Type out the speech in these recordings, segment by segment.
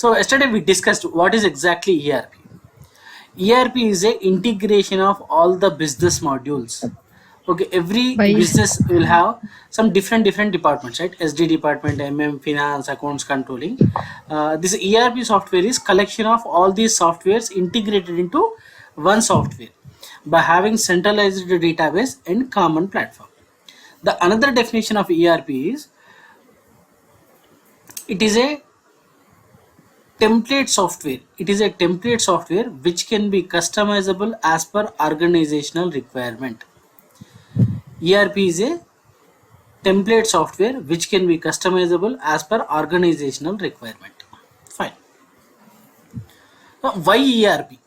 So yesterday we discussed what is exactly ERP. ERP is a integration of all the business modules. Okay, every By business will have some different departments, right? SD department, MM, finance, accounts, controlling. This ERP software is collection of all these softwares integrated into one software by having centralized database and common platform. The another definition of ERP is it is a template software. It is a template software which can be customizable as per organizational requirement. ERP is a template software which can be customizable as per organizational requirement. Fine. Now, why ERP?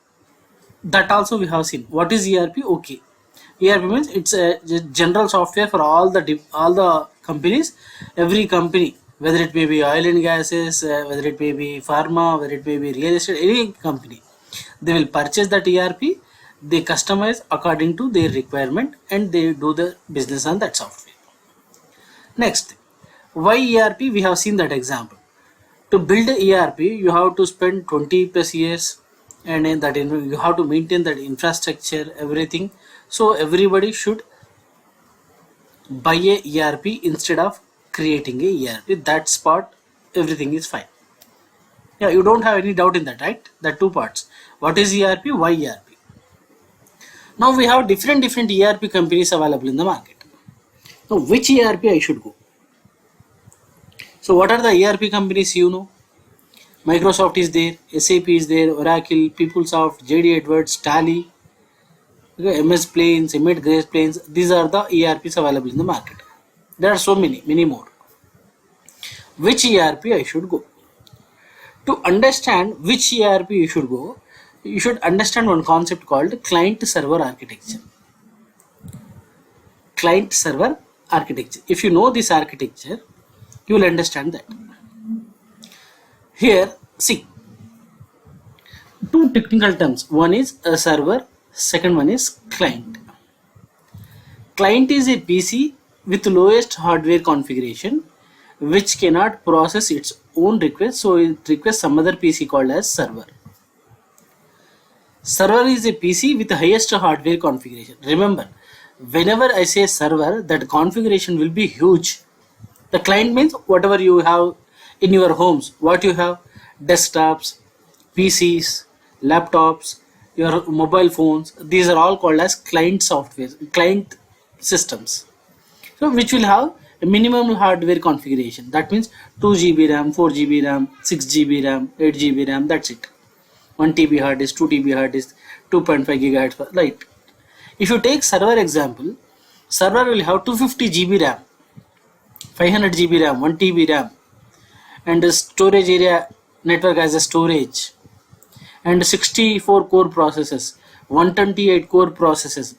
That also we have seen. What is ERP? Okay, ERP means it's a general software for all the companies. Every company, whether it may be oil and gases, whether it may be pharma, whether it may be real estate, any company, they will purchase that ERP. They customize according to their requirement and they do the business on that software. Next, why ERP? We have seen that example. To build a ERP, you have to spend 20 plus years, and in that you have to maintain that infrastructure, everything. So everybody should buy a ERP instead of creating a ERP. That part, everything is fine. Yeah, you don't have any doubt in that, right? The two parts. What is ERP? Why ERP? Now we have different ERP companies available in the market. Now which ERP I should go? So what are the ERP companies you know? Microsoft is there, SAP is there, Oracle, PeopleSoft, JD Edwards, Tally, MS Plains, Emmet Grace Plains. These are the ERPs available in the market. There are so many more. Which ERP I should go? To understand which ERP you should go, you should understand one concept called client-server architecture. Client-server architecture. If you know this architecture, you will understand that. Here, see, two technical terms. One is a server, second one is client. Client is a PC with lowest hardware configuration which cannot process its own request, so it requests some other PC called as server. Server is a PC with the highest hardware configuration. Remember, whenever I say server, that configuration will be huge. The client means whatever you have in your homes, what you have, desktops, PCs, laptops, your mobile phones, these are all called as client software, client systems. So which will have a minimum hardware configuration. That means 2 GB RAM, 4 GB RAM, 6 GB RAM, 8 GB RAM, that's it. 1 TB hard disk, 2 TB hard disk, 2.5 gigahertz, right? If you take server example, server will have 250 GB RAM, 500 GB RAM, 1 TB RAM, and the storage area network as a storage, and 64 core processes, 128 core processes.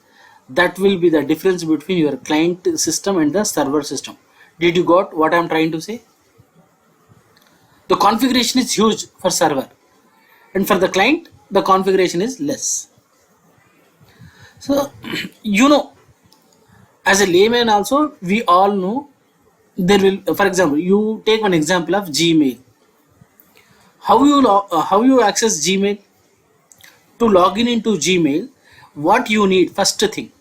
That will be the difference between your client system and the server system. Did you got what I am trying to say? The configuration is huge for server, and for the client the configuration is less. So you know, as a layman also, we all know there will, for example, you take one example of Gmail. How you access Gmail? To log in into Gmail, what you need, first thing,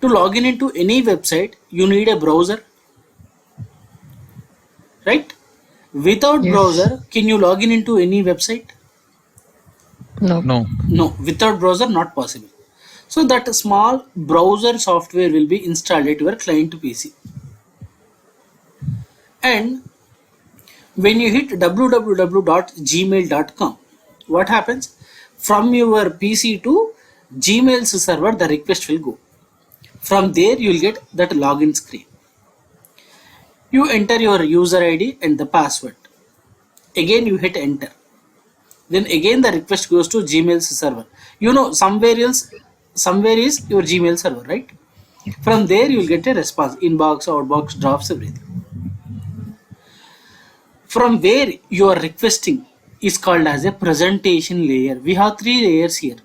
to log in into any website, you need a browser, right? Without yes, browser, can you log in into any website? no, No, without browser, not possible. So that small browser software will be installed at your client PC. And when you hit www.gmail.com, what happens? From your PC to Gmail's server, the request will go. From there, you will get that login screen. You enter your user ID and the password. Again, you hit enter. Then again, the request goes to Gmail's server. You know, somewhere is your Gmail server, right? From there, you will get a response: inbox, outbox, drafts, everything. From where you are requesting is called as a presentation layer. We have 3 layers here.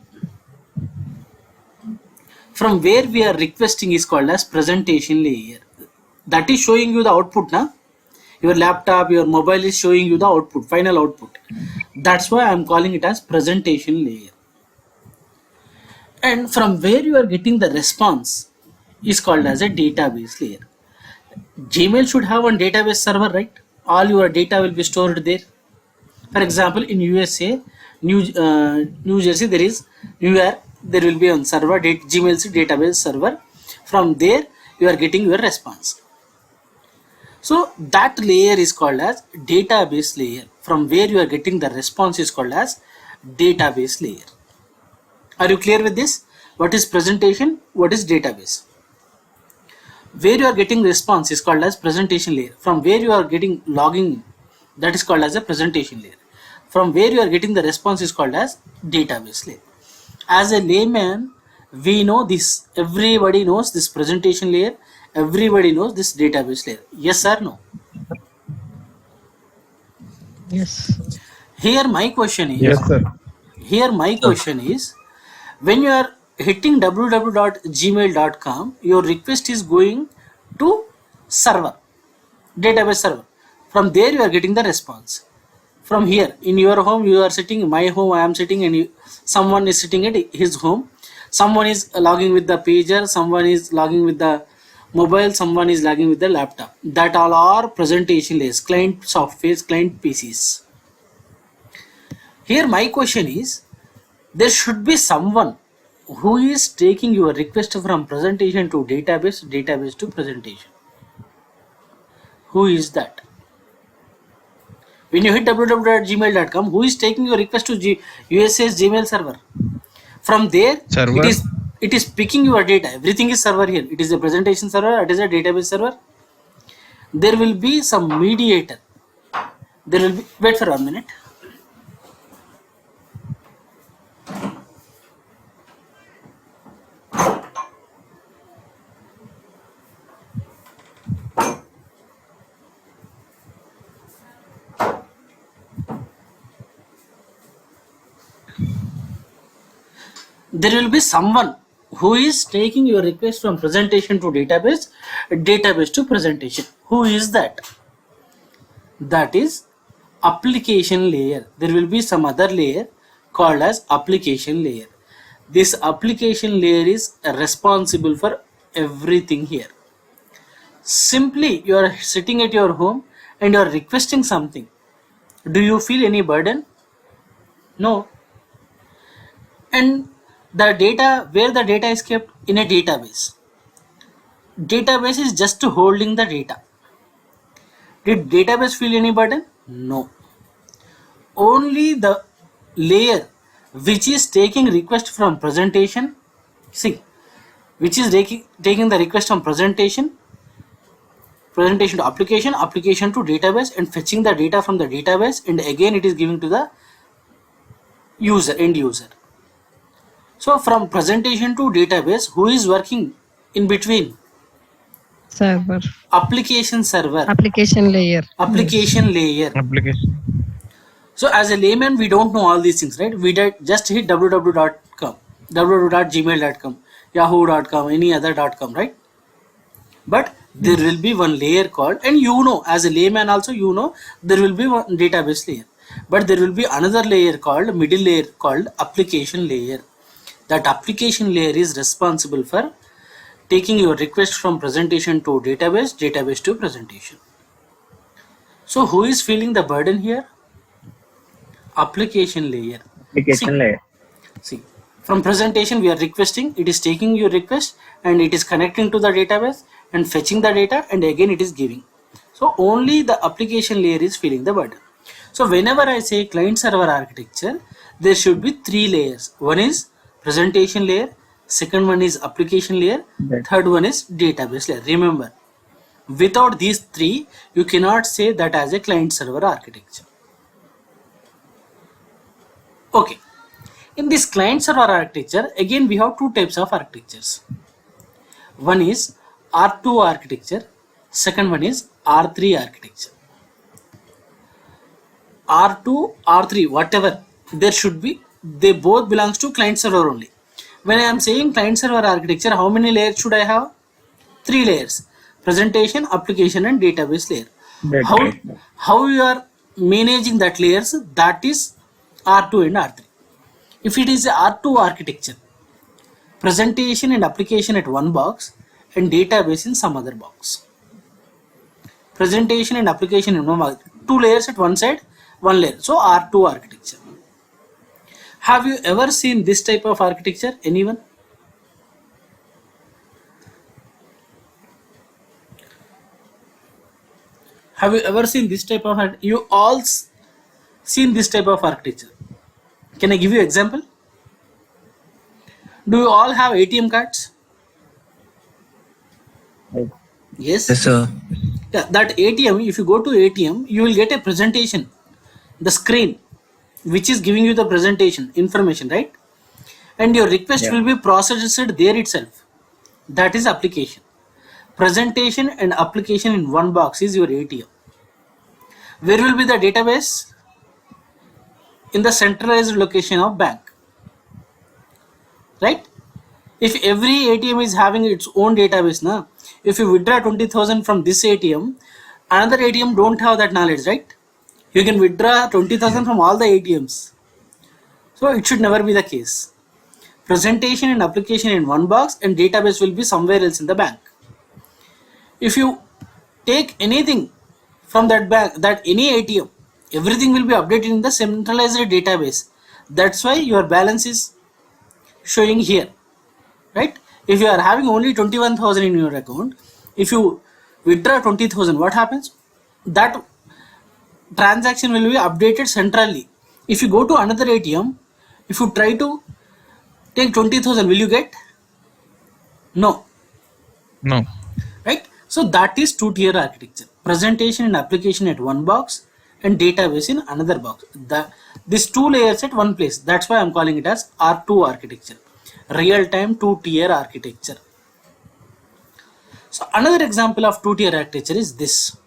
From where we are requesting is called as presentation layer. That is showing you the output now. Your laptop, your mobile is showing you the output, final output. That's why I'm calling it as presentation layer. And from where you are getting the response is called as a database layer. Gmail should have one database server, right? All your data will be stored there. For example, in USA, New Jersey, there is New York, there will be a server, Gmail's database server. From there, you are getting your response. So that layer is called as database layer. From where you are getting the response is called as database layer. Are you clear with this? What is presentation? What is database? Where you are getting response is called as presentation layer. From where you are getting logging, that is called as a presentation layer. From where you are getting the response is called as database layer. As a layman, we know this. Everybody knows this presentation layer. Everybody knows this database layer. Yes or no? Yes. Here my question is. Yes, sir. Here my question is, when you are hitting www.gmail.com, your request is going to server, database server. From there you are getting the response. From here, in your home, you are sitting, my home, I am sitting, and someone is sitting at his home. Someone is logging with the pager, someone is logging with the mobile, someone is logging with the laptop. That all are presentation layers, client softwares, client PCs. Here my question is, there should be someone who is taking your request from presentation to database, database to presentation. Who is that? When you hit www.gmail.com, who is taking your request to USA's Gmail server? From there, Server. it is picking your data. Everything is server here. It is a presentation server. It is a database server. There will be some mediator. There will be. Wait for 1 minute. There will be someone who is taking your request from presentation to database, database to presentation. Who is that? That is application layer. There will be some other layer called as application layer. This application layer is responsible for everything here. Simply you are sitting at your home and you are requesting something. Do you feel any burden? No. And the data, where the data is kept? In a database. Database is just holding the data. Did database feel any burden? No. Only the layer which is taking request from presentation, see, which is taking the request from presentation to application, application to database, and fetching the data from the database, and again it is giving to the user, end user. So from presentation to database, who is working in between? Server. Application server. Application layer. Application layer. Application. So as a layman, we don't know all these things, right? We just hit www.com, www.gmail.com, yahoo.com, any other .com, right? But there will be one layer called, and you know, as a layman also, you know, there will be one database layer. But there will be another layer called, middle layer called application layer. That application layer is responsible for taking your request from presentation to database, database to presentation. So who is feeling the burden here? Application layer. Application layer. See, from presentation we are requesting, it is taking your request and it is connecting to the database and fetching the data, and again it is giving. So only the application layer is feeling the burden. So whenever I say client server architecture, there should be 3 layers. One is presentation layer, second one is application layer, third one is database layer. Remember, without these 3, you cannot say that as a client server architecture. Okay, in this client server architecture, again we have 2 types of architectures. One is R2 architecture, second one is R3 architecture. R2, R3, whatever, there should be, they both belongs to client server only. When I am saying client server architecture, how many layers should I have? 3 layers: presentation, application, and database layer. That's How right. how you are managing that layers, that is R2 and R3. If it is a R2 architecture, presentation and application at one box and database in some other box. Presentation and application in one box, two layers at one side, one layer. So R2 architecture. Have you ever seen this type of architecture? Anyone? Have you ever seen this type of you all seen this type of architecture? Can I give you example? Do you all have ATM cards? Right. Yes. Yes, sir. Yeah, that ATM, if you go to ATM, you will get a presentation, the screen, which is giving you the presentation information, right? And your request Yeah. will be processed there itself. That is application. Presentation and application in one box is your ATM. Where will be the database? In the centralized location of bank, right? If every ATM is having its own database, na, if you withdraw 20,000 from this ATM, another ATM don't have that knowledge, right? You can withdraw 20,000 from all the ATMs. So it should never be the case. Presentation and application in one box and database will be somewhere else in the bank. If you take anything from that bank, that any ATM, everything will be updated in the centralized database. That's why your balance is showing here, right? If you are having only 21,000 in your account, if you withdraw 20,000, what happens? That transaction will be updated centrally. If you go to another ATM, if you try to take 20,000, will you get? No, No. right? So that is two-tier architecture. Presentation and application at one box and database in another box. These two layers at one place. That's why I'm calling it as R2 architecture. Real-time two-tier architecture. So another example of two-tier architecture is this.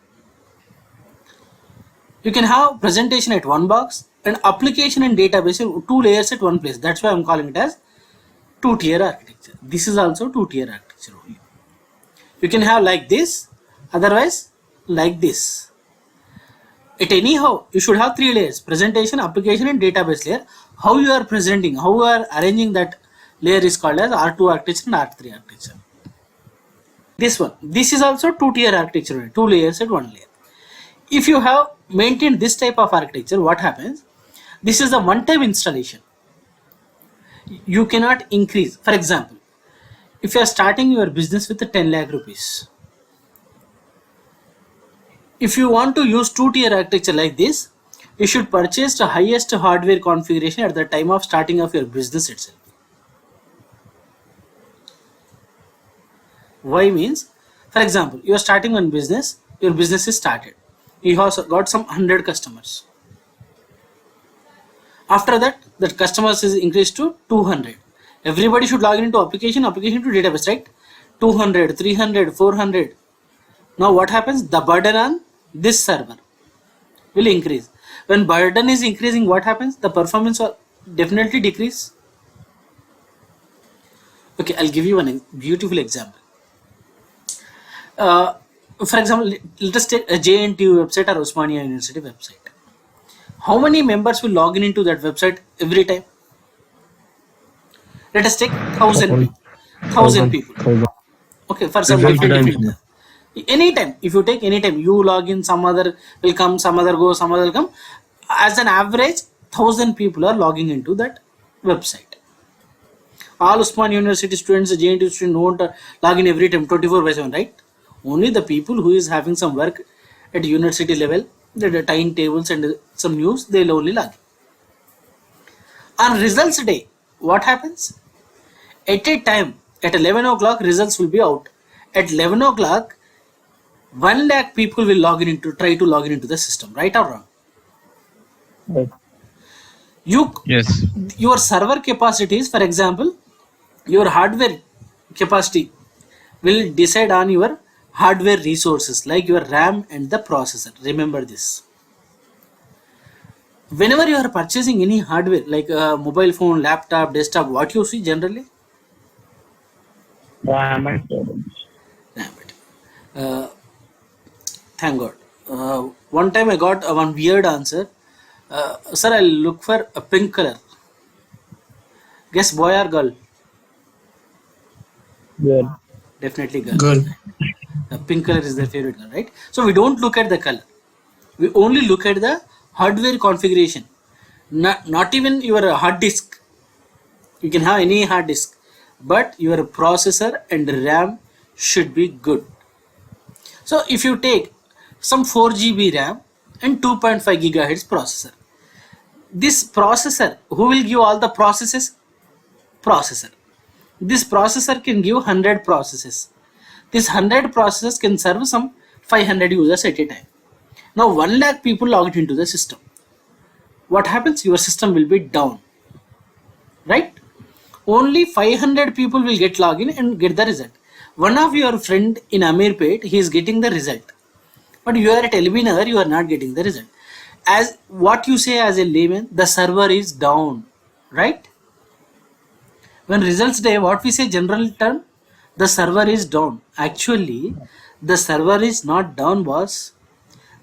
You can have presentation at one box and application and database in two layers at one place. That's why I'm calling it as two-tier architecture. This is also two-tier architecture only. You can have like this, otherwise like this. It anyhow, you should have three layers: presentation, application, and database layer. How you are presenting, how you are arranging that layer is called as R2 architecture and R3 architecture. This one, this is also two-tier architecture, two layers at one layer. If you have maintained this type of architecture, what happens? This is a one-time installation. You cannot increase. For example, if you are starting your business with 10 lakh rupees, if you want to use two-tier architecture like this, you should purchase the highest hardware configuration at the time of starting of your business itself. Why means, for example, you are starting one business, your business is started. You have got some 100 customers. After that, that customers is increased to 200. Everybody should log into application to database, right? 200, 300, 400. Now what happens? The burden on this server will increase. When burden is increasing, what happens? The performance will definitely decrease. Okay, I'll give you one beautiful example. For example, let us take a JNTU website or Osmania University website. How many members will log in into that website every time? Let us take 1,000 people. 1,000 people. Okay, for some Every time. different. Anytime, if you take anytime, you log in, some other will come, some other go, some other will come. As an average, 1,000 people are logging into that website. All Usman University students, JNTU students won't log in every time 24/7, right? Only the people who is having some work at university level, the timetables and some news, they'll only log in. On results day, what happens? At a time, at 11 o'clock, results will be out. At 11 o'clock, 1 lakh people will try to log in into the system, right or wrong? Right. Yes. Your server capacity is, for example, your hardware capacity will decide on your hardware resources like your RAM and the processor. Remember this. Whenever you are purchasing any hardware like a mobile phone, laptop, desktop, what you see generally? RAM and storage. RAM. Thank God. One time I got one weird answer. Sir, I'll look for a pink color. Guess boy or girl? Girl. Definitely girl. Girl. Pink color is their favorite color, right? So we don't look at the color. We only look at the hardware configuration. Not even your hard disk. You can have any hard disk, but your processor and RAM should be good. So if you take some 4 GB RAM and 2.5 gigahertz processor, this processor, who will give all the processes? Processor. This processor can give 100 processes. This 100 processes can serve some 500 users at a time. Now 1 lakh people logged into the system. What happens? Your system will be down, right? Only 500 people will get login and get the result. One of your friend in Amirpet, he is getting the result, but you are at LB Nagar, you are not getting the result. As what you say as a layman, the server is down, right? When results day, what we say general term, the server is down. Actually, the server is not down, boss.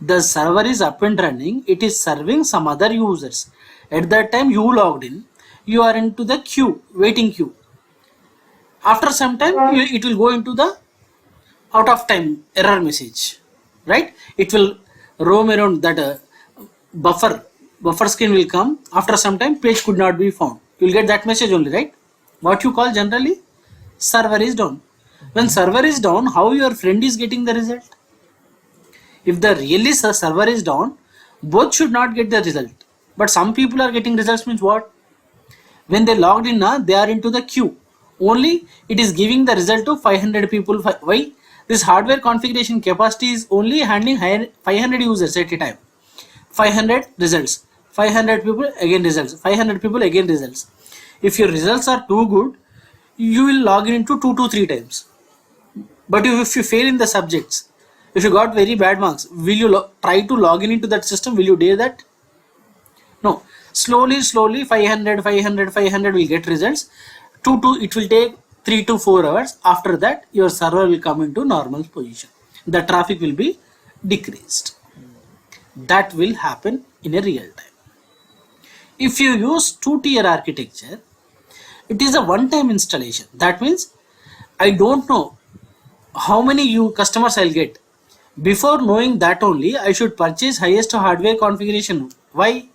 The server is up and running. It is serving some other users. At that time you logged in, you are into the queue, waiting queue. After some time, it will go into the out of time error message, right? It will roam around that buffer screen will come. After some time, page could not be found. You will get that message only, right? What you call generally server is down. When server is down, how your friend is getting the result? If the really server is down, both should not get the result. But some people are getting results means what? When they logged in, they are into the queue. Only it is giving the result to 500 people. Why? This hardware configuration capacity is only handling 500 users at a time. 500 results. 500 people again results. 500 people again results. If your results are too good, you will log in into 2 to 3 times. But if you fail in the subjects, if you got very bad marks, will you try to log in into that system? Will you dare that? No. Slowly 500 will get results. It will take 3 to 4 hours. After that, your server will come into normal position. The traffic will be decreased. That will happen in a real time. If you use 2-tier architecture, it is a one-time installation. That means I don't know how many customers I'll get. Before knowing that only, I should purchase highest hardware configuration. Why?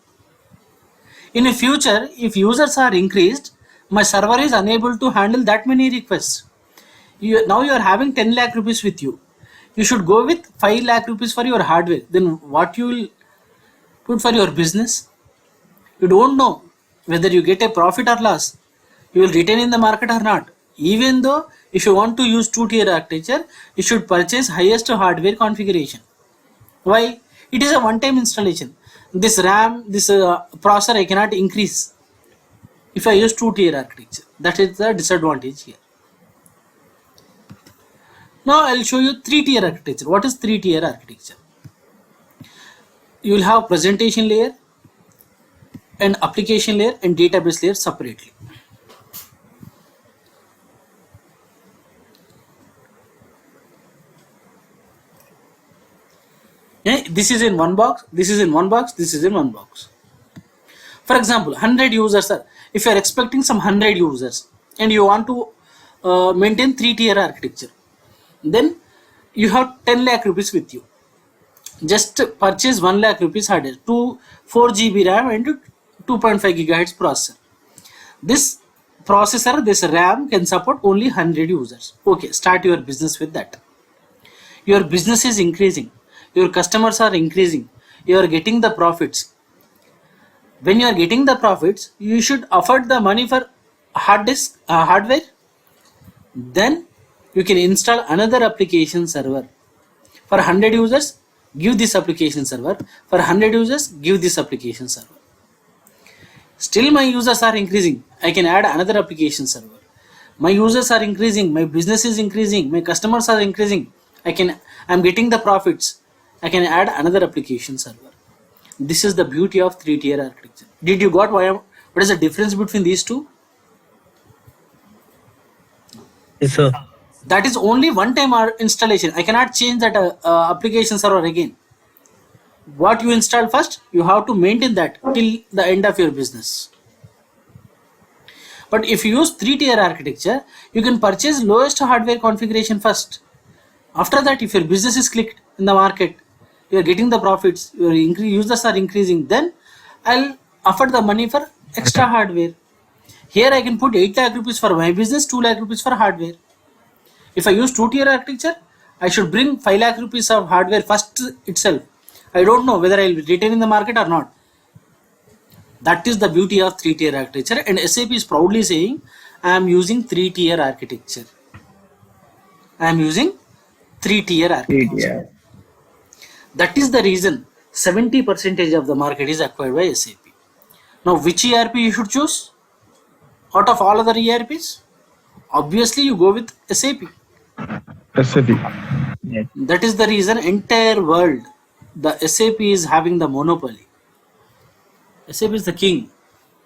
In the future, if users are increased, my server is unable to handle that many requests. Now you are having 10 lakh rupees with you. You should go with 5 lakh rupees for your hardware. Then what you will put for your business? You don't know whether you get a profit or loss. You will retain in the market or not. Even though if you want to use 2-tier architecture, you should purchase highest hardware configuration. Why? It is a one-time installation. This RAM, this processor I cannot increase if I use 2-tier architecture. That is the disadvantage here. Now I will show you 3-tier architecture. What is 3-tier architecture? You will have presentation layer and application layer and database layer separately. This is in one box, this is in one box, this is in one box. For example, 100 users are, if you are expecting some 100 users and you want to maintain 3-tier architecture, then you have 10 lakh rupees with you. Just purchase 1 lakh rupees hard disk, 4 GB RAM and 2.5 gigahertz processor. This processor, this RAM can support only 100 users. Okay, start your business with that. Your business is increasing. Your customers are increasing. You are getting the profits. When you are getting the profits, you should afford the money for hard disk hardware. Then you can install another application server. For 100 users, give this application server. For 100 users, give this application server. Still my users are increasing. I can add another application server. My users are increasing. My business is increasing. My customers are increasing. I'm getting the profits. I can add another application server. This is the beauty of 3-tier architecture. Did you got what is the difference between these two? Yes, sir. That is only one time installation. I cannot change that application server again. What you install first, you have to maintain that till the end of your business. But if you use 3-tier architecture, you can purchase lowest hardware configuration first. After that, if your business is clicked in the market, you are getting the profits, your users are increasing, then I'll offer the money for extra hardware. Here I can put 8 lakh rupees for my business, 2 lakh rupees for hardware. If I use 2-tier architecture, I should bring 5 lakh rupees of hardware first itself. I don't know whether I will retain in the market or not. That is the beauty of 3-tier architecture, and SAP is proudly saying, I am using 3-tier architecture. I am using 3-tier architecture. That is the reason 70% of the market is acquired by SAP. Now, which ERP you should choose out of all other ERPs? Obviously, you go with SAP. SAP. Yes. That is the reason entire world, the SAP is having the monopoly. SAP is the king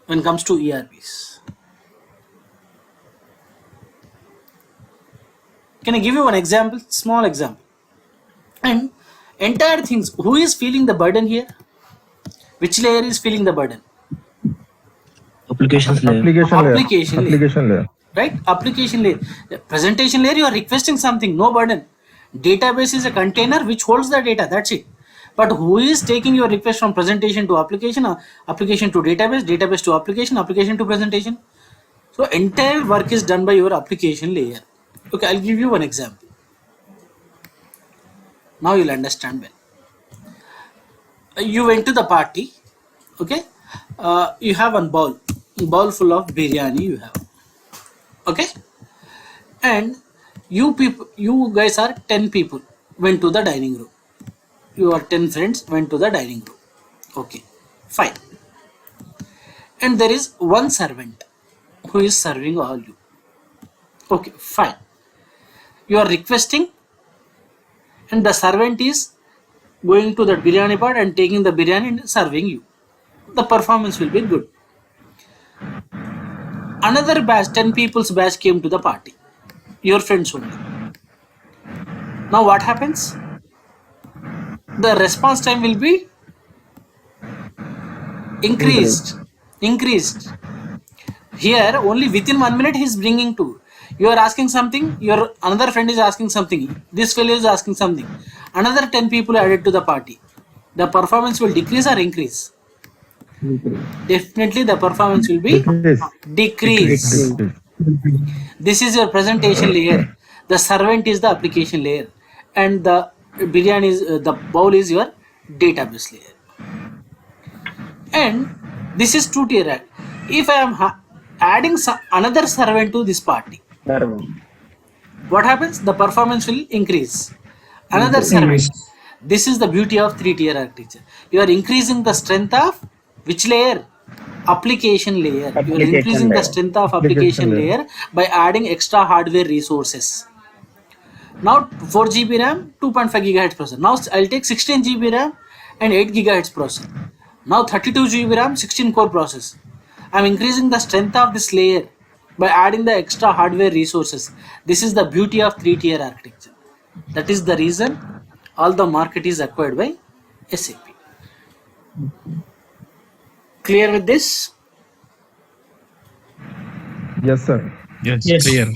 when it comes to ERPs. Can I give you one example? Small example. And entire things, who is feeling the burden here? Which layer is feeling the burden? Applications layer. Application layer. Right? Application layer. Presentation layer, you are requesting something, no burden. Database is a container which holds the data, that's it. But who is taking your request from presentation to application, or application to database, database to application, application to presentation? So entire work is done by your application layer. Okay, I'll give you one example. Now you'll understand well. You went to the party, okay? You have one bowl full of biryani you have, okay? And you guys are 10 people went to the dining room. Your 10 friends went to the dining room. Okay, fine. And there is one servant who is serving all you. Okay, fine. You are requesting, and the servant is going to the biryani pot and taking the biryani and serving you. The performance will be good. Another batch, 10 people's batch came to the party. Your friends only. Now what happens? The response time will be increased. Here only within 1 minute he is bringing to. You are asking something, your another friend is asking something, this fellow is asking something. Another 10 people added to the party. The performance will decrease or increase? Definitely the performance will be decrease. This is your presentation layer. The servant is the application layer, and the biryani is the bowl is your database layer. And this is 2-tier. If I am adding another servant to this party, what happens? The performance will increase. Another servant. This is the beauty of 3-tier architecture. You are increasing the strength of which layer? Application layer. You are increasing the strength of application layer by adding extra hardware resources. Now 4 GB RAM, 2.5 GHz processor. Now I'll take 16 GB RAM and 8 GHz processor. Now 32 GB RAM, 16 core processor. I'm increasing the strength of this layer by adding the extra hardware resources. This is the beauty of 3-tier architecture. That is the reason all the market is acquired by SAP. Clear with this? Yes, sir. Yes, Yes. clear.